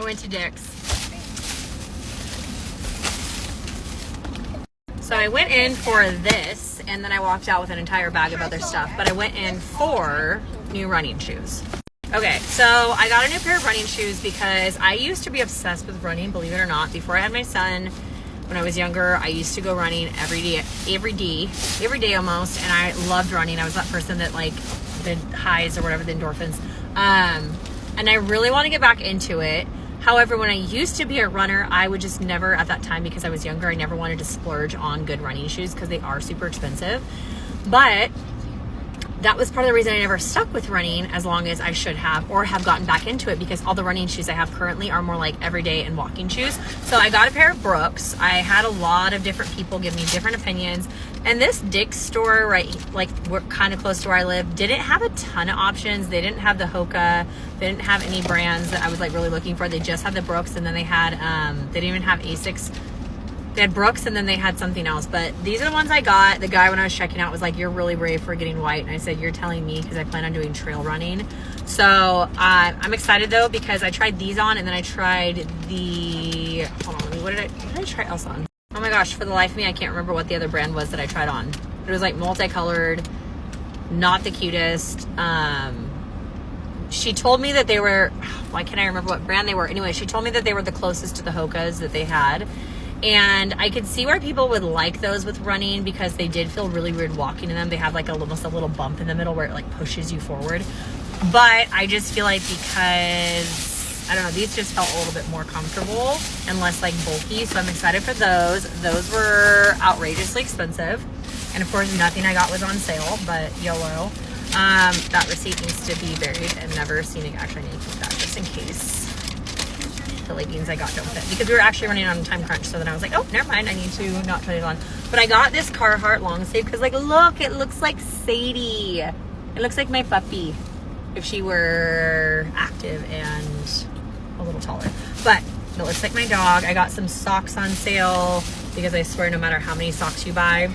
went to Dick's. So I went in for this, and then I walked out with an entire bag of other stuff. But I went in for new running shoes. Okay, so I got a new pair of running shoes because I used to be obsessed with running, believe it or not. Before I had my son, when I was younger, I used to go running every day almost, and I loved running. I was that person that like the highs or whatever, the endorphins. And I really want to get back into it. However, when I used to be a runner, I would just never, at that time, because I was younger, I never wanted to splurge on good running shoes because they are super expensive. But that was part of the reason I never stuck with running as long as I should have, or have gotten back into it, because all the running shoes I have currently are more like everyday and walking shoes. So I got a pair of Brooks. I had a lot of different people give me different opinions. And this Dick's store, right, like we're kind of close to where I live, didn't have a ton of options. They didn't have the Hoka. They didn't have any brands that I was like really looking for. They just had the Brooks, and then they had, they didn't even have Asics. They had Brooks, and then they had something else. But these are the ones I got. The guy, when I was checking out, was like, "You're really brave for getting white." And I said, "You're telling me," because I plan on doing trail running. So I'm excited, though, because I tried these on, and then I tried the... Hold on, what did I try else on? Oh my gosh, for the life of me, I can't remember what the other brand was that I tried on. It was like multicolored, not the cutest. She told me that they were... Why can't I remember what brand they were? Anyway, she told me that they were the closest to the Hokas that they had. And I could see why people would like those with running, because they did feel really weird walking in them. They have like almost a little bump in the middle where it like pushes you forward. But I just feel like, because, I don't know, these just felt a little bit more comfortable and less like bulky. So I'm excited for those. Those were outrageously expensive. And of course, nothing I got was on sale, but YOLO. That receipt needs to be buried and never seen it. Actually, I need to keep that just in case the leggings I got don't fit, because we were actually running on a time crunch. So then I was like, oh, never mind, I need to not try it on. But I got this Carhartt long sleeve because, like, look, it looks like Sadie. It looks like my puppy if she were active and a little taller. But it looks like my dog. I got some socks on sale because I swear no matter how many socks you buy,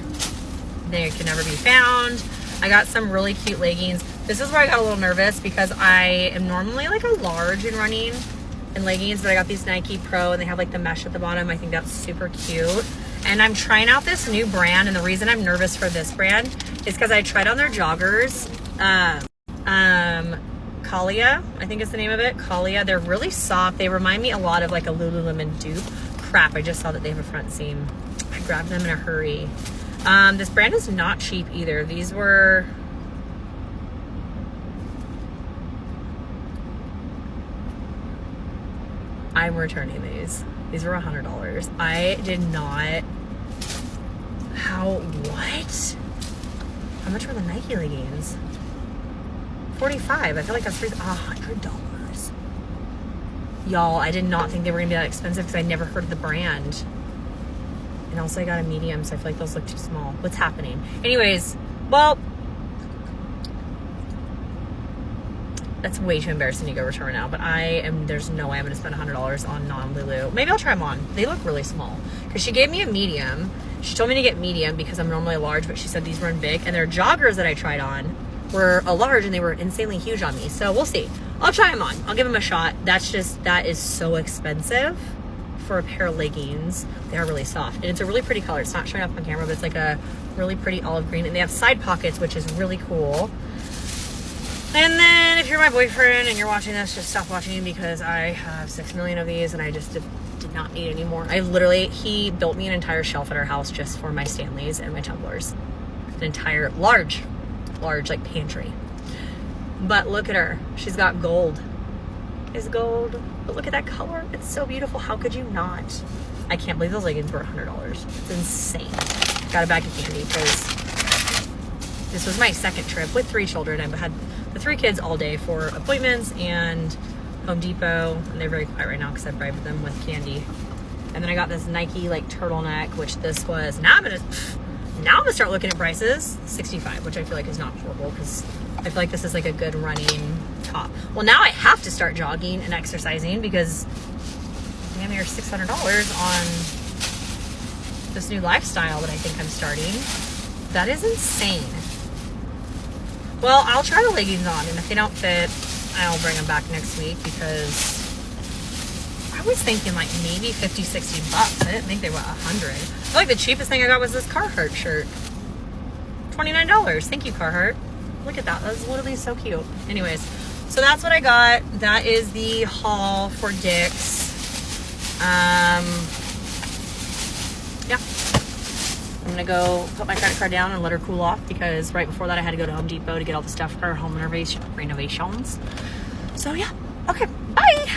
they can never be found. I got some really cute leggings. This is where I got a little nervous, because I am normally like a large in running and leggings, but I got these Nike Pro, and they have like the mesh at the bottom. I think that's super cute. And I'm trying out this new brand, and the reason I'm nervous for this brand is because I tried on their joggers. Kalia, I think is the name of it. Kalia. They're really soft. They remind me a lot of like a Lululemon dupe. Crap, I just saw that they have a front seam. I grabbed them in a hurry. This brand is not cheap either. These were... I'm returning these. These were $100. I did not... What? How much were the Nike leggings? $45. I feel like that's $100. Y'all, I did not think they were gonna be that expensive because I never heard of the brand. And also I got a medium, so I feel like those look too small. What's happening? Anyways, well, that's way too embarrassing to go return now, but there's no way I'm gonna spend $100 on non-Lulu. Maybe I'll try them on. They look really small. Because she gave me a medium. She told me to get medium because I'm normally a large, but she said these run big. And their joggers that I tried on were a large, and they were insanely huge on me. So we'll see. I'll try them on. I'll give them a shot. That is so expensive for a pair of leggings. They are really soft. And it's a really pretty color. It's not showing up on camera, but it's like a really pretty olive green. And they have side pockets, which is really cool. And then if you're my boyfriend and you're watching this, just stop watching, because I have 6 million of these and I just did not need any more. He built me an entire shelf at our house just for my Stanleys and my tumblers. An entire large like pantry. But look at her. She's got gold. Is gold. But look at that color. It's so beautiful. How could you not? I can't believe those leggings were $100. It's insane. Got a bag of candy because this was my second trip with 3 children. I've had the 3 kids all day for appointments and Home Depot, and they're very quiet right now because I bribed them with candy. And then I got this Nike like turtleneck, which this was, now I'm gonna start looking at prices. $65, which I feel like is not horrible, because I feel like this is like a good running top. Well, now I have to start jogging and exercising because damn near $600 on this new lifestyle that I think I'm starting. That is insane. Well, I'll try the leggings on, and if they don't fit, I'll bring them back next week, because I was thinking like maybe 50, 60 bucks. I didn't think they were 100. I feel like the cheapest thing I got was this Carhartt shirt. $29. Thank you, Carhartt. Look at that. That's literally so cute. Anyways, so that's what I got. That is the haul for Dick's. Yeah. I'm gonna go put my credit card down and let her cool off because right before that I had to go to Home Depot to get all the stuff for her home renovations. So yeah. Okay. Bye.